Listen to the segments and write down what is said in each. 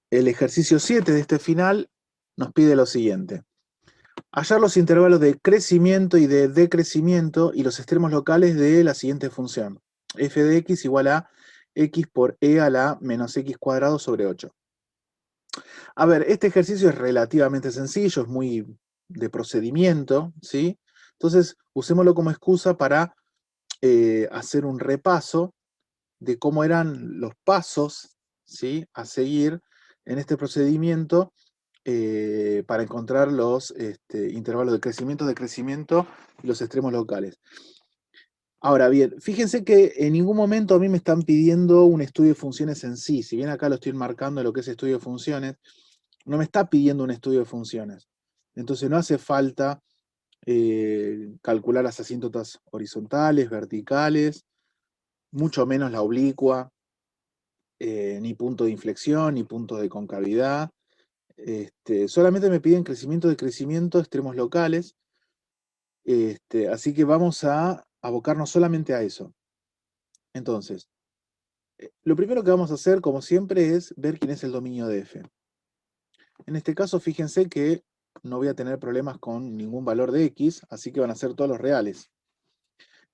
el ejercicio 7 de este final nos pide lo siguiente. Hallar los intervalos de crecimiento y de decrecimiento y los extremos locales de la siguiente función. F de x igual a x por e a la menos x cuadrado sobre 8. A ver, este ejercicio es relativamente sencillo, es muy de procedimiento, ¿sí? Entonces, usémoslo como excusa para hacer un repaso de cómo eran los pasos, ¿sí?, a seguir en este procedimiento para encontrar los intervalos de crecimiento y los extremos locales. Ahora bien, fíjense que en ningún momento a mí me están pidiendo un estudio de funciones en sí. Si bien acá lo estoy marcando en lo que es estudio de funciones, no me está pidiendo un estudio de funciones. Entonces no hace falta calcular las asíntotas horizontales, verticales, mucho menos la oblicua, ni punto de inflexión, ni punto de concavidad. Solamente me piden crecimiento, decrecimiento, extremos locales. Así que vamos a abocarnos solamente a eso. Entonces, lo primero que vamos a hacer, como siempre, es ver quién es el dominio de f. En este caso, fíjense que no voy a tener problemas con ningún valor de x, así que van a ser todos los reales.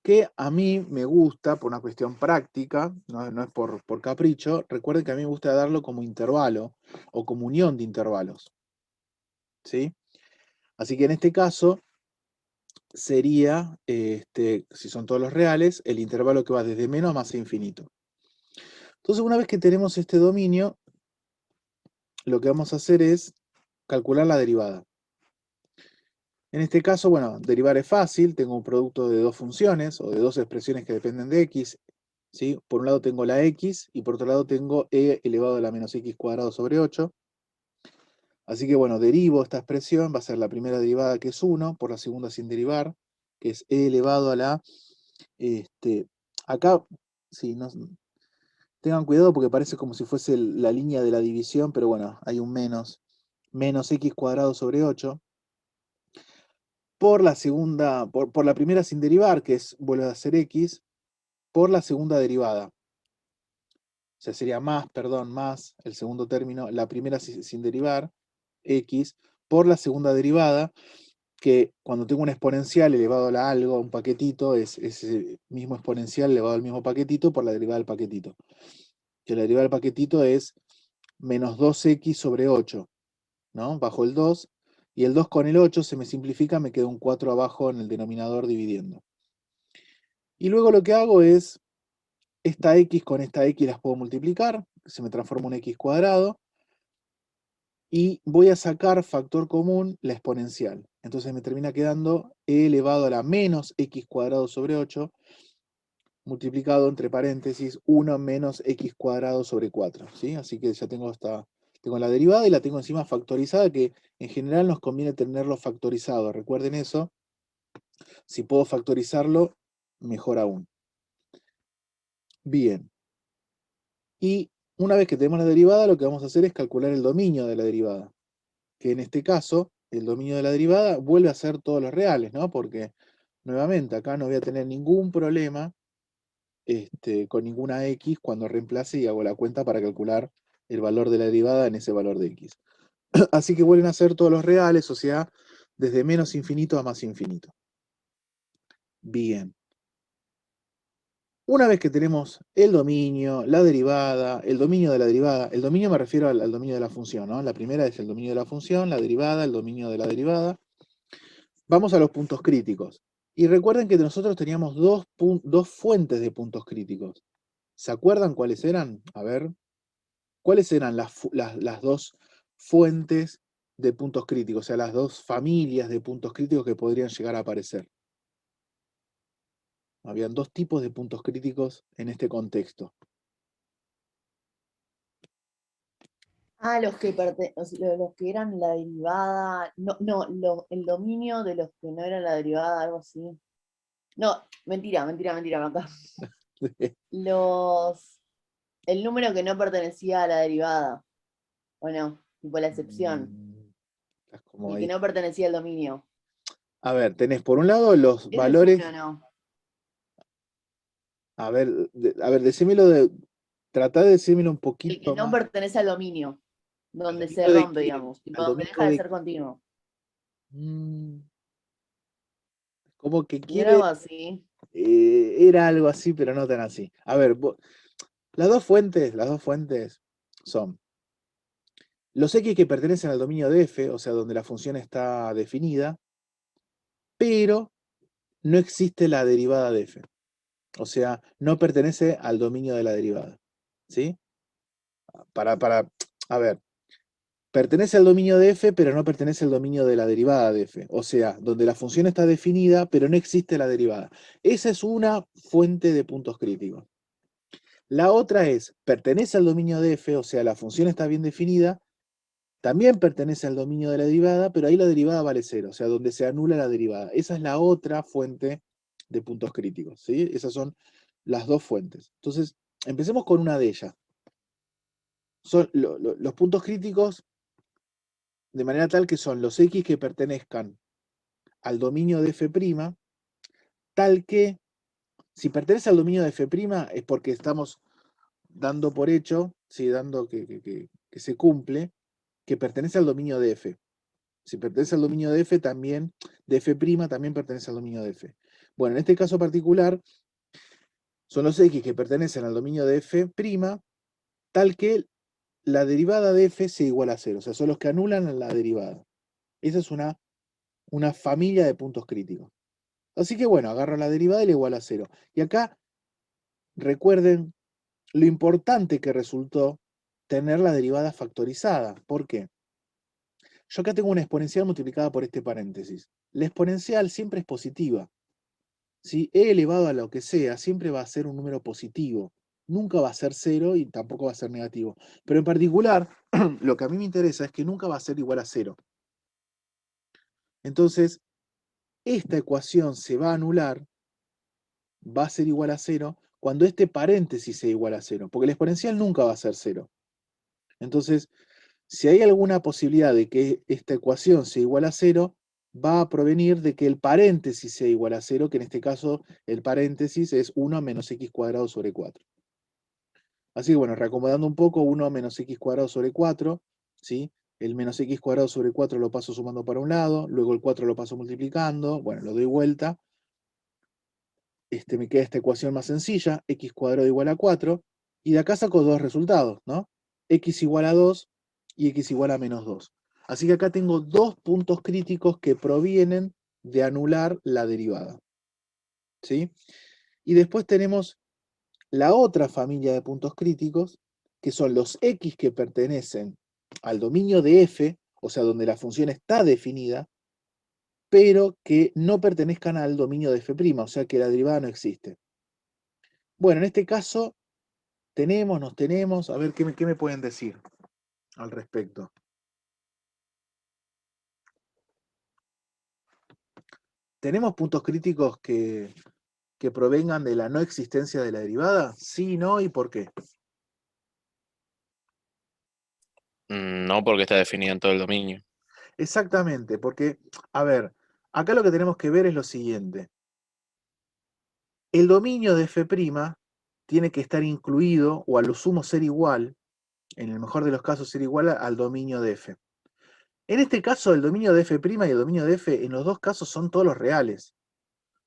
Que a mí me gusta, por una cuestión práctica, no es por capricho, recuerden que a mí me gusta darlo como intervalo o como unión de intervalos, ¿sí? Así que en este caso sería, si son todos los reales, el intervalo que va desde menos a más infinito. Entonces, una vez que tenemos este dominio, lo que vamos a hacer es calcular la derivada. En este caso, bueno, derivar es fácil, tengo un producto de dos funciones o de dos expresiones que dependen de x, ¿sí? Por un lado tengo la x y por otro lado tengo e elevado a la menos x cuadrado sobre 8. Así que bueno, derivo esta expresión, va a ser la primera derivada que es 1, por la segunda sin derivar, que es e elevado a la... acá, sí, no, tengan cuidado porque parece como si fuese la línea de la división, pero bueno, hay un menos x cuadrado sobre 8. Por la segunda, por la primera sin derivar, que es, vuelve a ser x, por la segunda derivada. O sea, sería más, perdón, más el segundo término, la primera sin derivar, x, por la segunda derivada, que cuando tengo un exponencial elevado a algo, un paquetito, es ese mismo exponencial elevado al mismo paquetito por la derivada del paquetito. Que la derivada del paquetito es menos 2x sobre 8, ¿no? Bajo el 2, y el 2 con el 8 se me simplifica, me queda un 4 abajo en el denominador dividiendo. Y luego lo que hago es, esta x con esta x las puedo multiplicar, se me transforma un x cuadrado, y voy a sacar factor común la exponencial. Entonces me termina quedando e elevado a la menos x cuadrado sobre 8, multiplicado entre paréntesis 1 menos x cuadrado sobre 4. ¿Sí? Así que ya tengo la derivada y la tengo encima factorizada, que en general nos conviene tenerlo factorizado. Recuerden eso. Si puedo factorizarlo, mejor aún. Bien. Y una vez que tenemos la derivada, lo que vamos a hacer es calcular el dominio de la derivada. Que en este caso, el dominio de la derivada vuelve a ser todos los reales, ¿no? Porque, nuevamente, acá no voy a tener ningún problema con ninguna x cuando reemplace y hago la cuenta para calcular el valor de la derivada en ese valor de x. Así que vuelven a ser todos los reales, o sea, desde menos infinito a más infinito. Bien. Una vez que tenemos el dominio, la derivada, el dominio de la derivada, el dominio me refiero al dominio de la función, ¿no? La primera es el dominio de la función, la derivada, el dominio de la derivada. Vamos a los puntos críticos. Y recuerden que nosotros teníamos dos fuentes de puntos críticos. ¿Se acuerdan cuáles eran? A ver, ¿cuáles eran las dos fuentes de puntos críticos? O sea, las dos familias de puntos críticos que podrían llegar a aparecer. Habían dos tipos de puntos críticos en este contexto. Ah, los que eran la derivada. No, no, el dominio de los que no eran la derivada, algo así. No, mentira, acá. Los. El número que no pertenecía a la derivada. ¿O no? Tipo la excepción. Estás como El que ahí. no pertenecía al dominio. A ver, tenés por un lado los Ese es uno, valores. ¿no? A ver, decímelo tratá de decírmelo un El que poquito no más. pertenece al dominio. ¿Al donde se dominio de rompe, quién? digamos, tipo ¿Al donde dominio deja de de ser continuo. mm, como que Era quiere, algo así. era algo así, pero no tan así. A ver, las dos fuentes son los X que pertenecen al dominio de F, o sea, donde la función está definida, pero no existe la derivada de F. O sea, no pertenece al dominio de la derivada. ¿Sí? A ver, pertenece al dominio de F, pero no pertenece al dominio de la derivada de F. O sea, donde la función está definida, pero no existe la derivada. Esa es una fuente de puntos críticos. La otra es, pertenece al dominio de F, o sea, la función está bien definida, también pertenece al dominio de la derivada, pero ahí la derivada vale cero, o sea, donde se anula la derivada. Esa es la otra fuente de puntos críticos, ¿sí? Esas son las dos fuentes. Entonces, empecemos con una de ellas. Son los puntos críticos de manera tal que son los X que pertenezcan al dominio de F', tal que si pertenece al dominio de F' es porque estamos dando por hecho, ¿sí? Dando que se cumple, que pertenece al dominio de F. Si pertenece al dominio de F, también, de F', también pertenece al dominio de F. Bueno, en este caso particular, son los X que pertenecen al dominio de F', tal que la derivada de F sea igual a cero. O sea, son los que anulan la derivada. Esa es una familia de puntos críticos. Así que bueno, agarro la derivada y le igual a cero. Y acá recuerden lo importante que resultó tener la derivada factorizada. ¿Por qué? Yo acá tengo una exponencial multiplicada por este paréntesis. La exponencial siempre es positiva. Si e elevado a lo que sea, siempre va a ser un número positivo. Nunca va a ser cero y tampoco va a ser negativo. Pero en particular, lo que a mí me interesa es que nunca va a ser igual a cero. Entonces, esta ecuación se va a anular, va a ser igual a cero, cuando este paréntesis sea igual a cero, porque la exponencial nunca va a ser cero. Entonces, si hay alguna posibilidad de que esta ecuación sea igual a cero, va a provenir de que el paréntesis sea igual a cero, que en este caso el paréntesis es 1 menos x cuadrado sobre 4. Así que bueno, reacomodando un poco, 1 menos x cuadrado sobre 4, ¿sí? El menos x cuadrado sobre 4 lo paso sumando para un lado, luego el 4 lo paso multiplicando, bueno, lo doy vuelta, me queda esta ecuación más sencilla, x cuadrado igual a 4, y de acá saco dos resultados, ¿no? X igual a 2 y x igual a menos 2. Así que acá tengo dos puntos críticos que provienen de anular la derivada, ¿sí? Y después tenemos la otra familia de puntos críticos, que son los X que pertenecen al dominio de F, o sea, donde la función está definida, pero que no pertenezcan al dominio de F', o sea, que la derivada no existe. Bueno, en este caso, nos tenemos, a ver qué me pueden decir al respecto. ¿Tenemos puntos críticos que provengan de la no existencia de la derivada? Sí, no, ¿y por qué? No, porque está definido en todo el dominio. Exactamente, porque, a ver, acá lo que tenemos que ver es lo siguiente. El dominio de F' tiene que estar incluido, o a lo sumo ser igual, en el mejor de los casos ser igual al dominio de F. En este caso, el dominio de F' y el dominio de F, en los dos casos son todos los reales.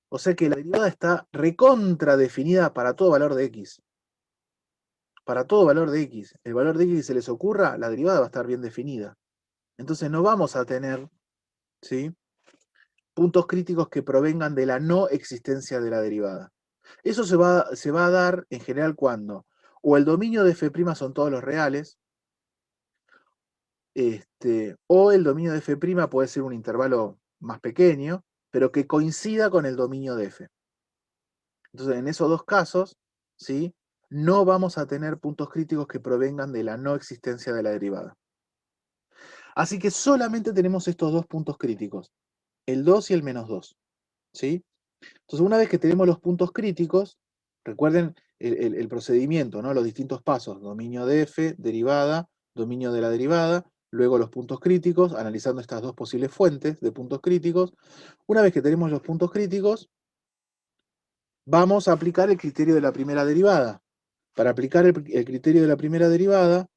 O sea que la derivada está recontra definida para todo valor de x. Para todo valor de x. El valor de x que se les ocurra, la derivada va a estar bien definida. Entonces no vamos a tener, ¿sí?, puntos críticos que provengan de la no existencia de la derivada. Eso se va a dar en general cuando o el dominio de F' son todos los reales, o el dominio de F' puede ser un intervalo más pequeño, pero que coincida con el dominio de F. Entonces, en esos dos casos, ¿sí?, no vamos a tener puntos críticos que provengan de la no existencia de la derivada. Así que solamente tenemos estos dos puntos críticos, el 2 y el menos 2. ¿Sí? Entonces, una vez que tenemos los puntos críticos, recuerden el procedimiento, ¿no? Los distintos pasos, dominio de F, derivada, dominio de la derivada, luego los puntos críticos, analizando estas dos posibles fuentes de puntos críticos. Una vez que tenemos los puntos críticos, vamos a aplicar el criterio de la primera derivada. Para aplicar el criterio de la primera derivada,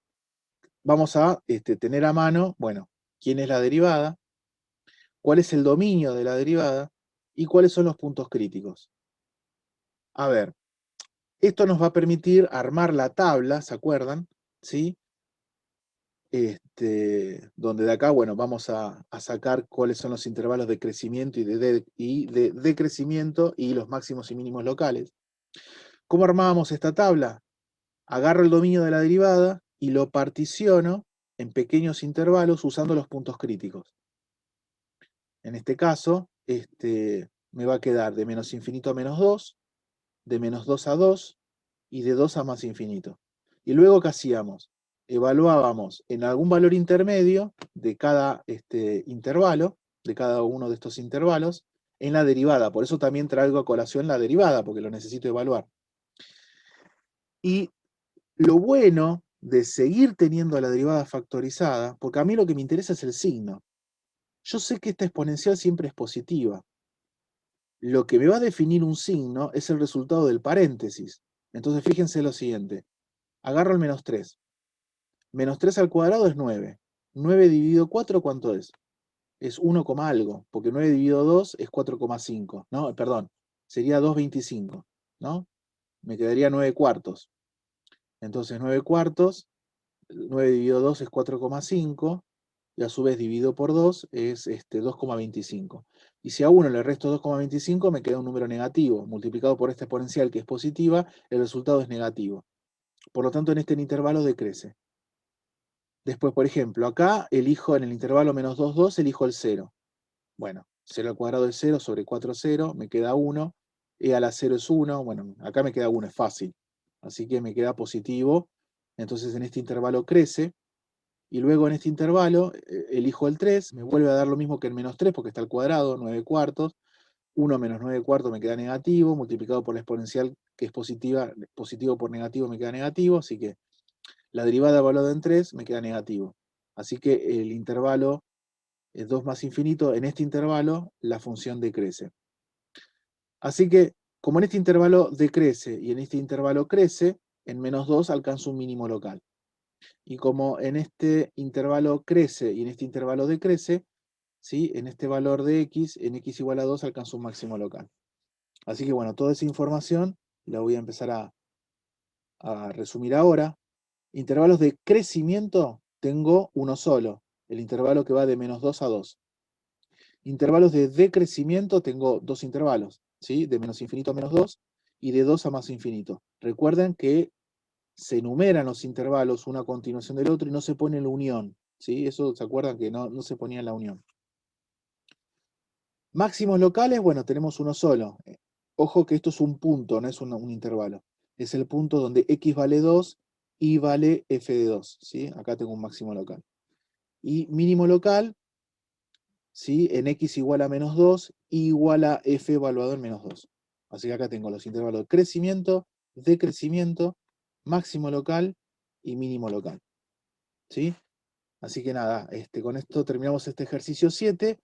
vamos a tener a mano, bueno, quién es la derivada, cuál es el dominio de la derivada y cuáles son los puntos críticos. A ver, esto nos va a permitir armar la tabla, ¿se acuerdan? ¿Sí? Donde de acá, bueno, vamos a sacar cuáles son los intervalos de crecimiento y de decrecimiento y los máximos y mínimos locales. ¿Cómo armábamos esta tabla? Agarro el dominio de la derivada y lo particiono en pequeños intervalos usando los puntos críticos. En este caso, me va a quedar de menos infinito a menos 2, de menos 2 a 2 y de 2 a más infinito. Y luego, ¿qué hacíamos? Evaluábamos en algún valor intermedio de cada intervalo, de cada uno de estos intervalos, en la derivada. Por eso también traigo a colación la derivada, porque lo necesito evaluar. Y lo bueno de seguir teniendo la derivada factorizada, porque a mí lo que me interesa es el signo. Yo sé que esta exponencial siempre es positiva. Lo que me va a definir un signo es el resultado del paréntesis. Entonces fíjense lo siguiente. Agarro el menos 3. Menos 3 al cuadrado es 9. 9 dividido 4, ¿cuánto es? Es 1, algo, porque 9 dividido 2 es 4,5. No, perdón, sería 2,25, ¿no? Me quedaría 9 cuartos. Entonces 9 cuartos, 9 dividido 2 es 4,5, y a su vez dividido por 2 es 2,25. Y si a 1 le resto 2,25, me queda un número negativo. Multiplicado por esta exponencial que es positiva, el resultado es negativo. Por lo tanto, en este intervalo decrece. Después, por ejemplo, acá elijo en el intervalo menos 2, 2, elijo el 0. Bueno, 0 al cuadrado es 0 sobre 4, 0, me queda 1. E a la 0 es 1. Bueno, acá me queda 1, es fácil. Así que me queda positivo. Entonces en este intervalo crece. Y luego en este intervalo elijo el 3, me vuelve a dar lo mismo que el menos 3 porque está al cuadrado, 9 cuartos. 1 menos 9 cuartos me queda negativo, multiplicado por la exponencial que es positiva, positivo por negativo me queda negativo, así que la derivada evaluada en 3 me queda negativo. Así que el intervalo es 2 más infinito, en este intervalo la función decrece. Así que como en este intervalo decrece y en este intervalo crece, en menos 2 alcanzo un mínimo local. Y como en este intervalo crece y en este intervalo decrece, ¿sí? En este valor de x, en x igual a 2 alcanzo un máximo local. Así que bueno, toda esa información la voy a empezar a resumir ahora. Intervalos de crecimiento tengo uno solo, el intervalo que va de menos 2 a 2. Intervalos de decrecimiento tengo dos intervalos, ¿sí? De menos infinito a menos 2 y de 2 a más infinito. Recuerden que se enumeran los intervalos uno a continuación del otro y no se pone la unión, ¿sí? Eso se acuerdan que no se ponía en la unión. Máximos locales, bueno, tenemos uno solo. Ojo que esto es un punto, no es un intervalo. Es el punto donde x vale 2 y vale f de 2, ¿sí? Acá tengo un máximo local. Y mínimo local, ¿sí? En x igual a menos 2 igual a f evaluado en menos 2. Así que acá tengo los intervalos de crecimiento, decrecimiento, máximo local y mínimo local, ¿sí? Así que nada, con esto terminamos este ejercicio 7.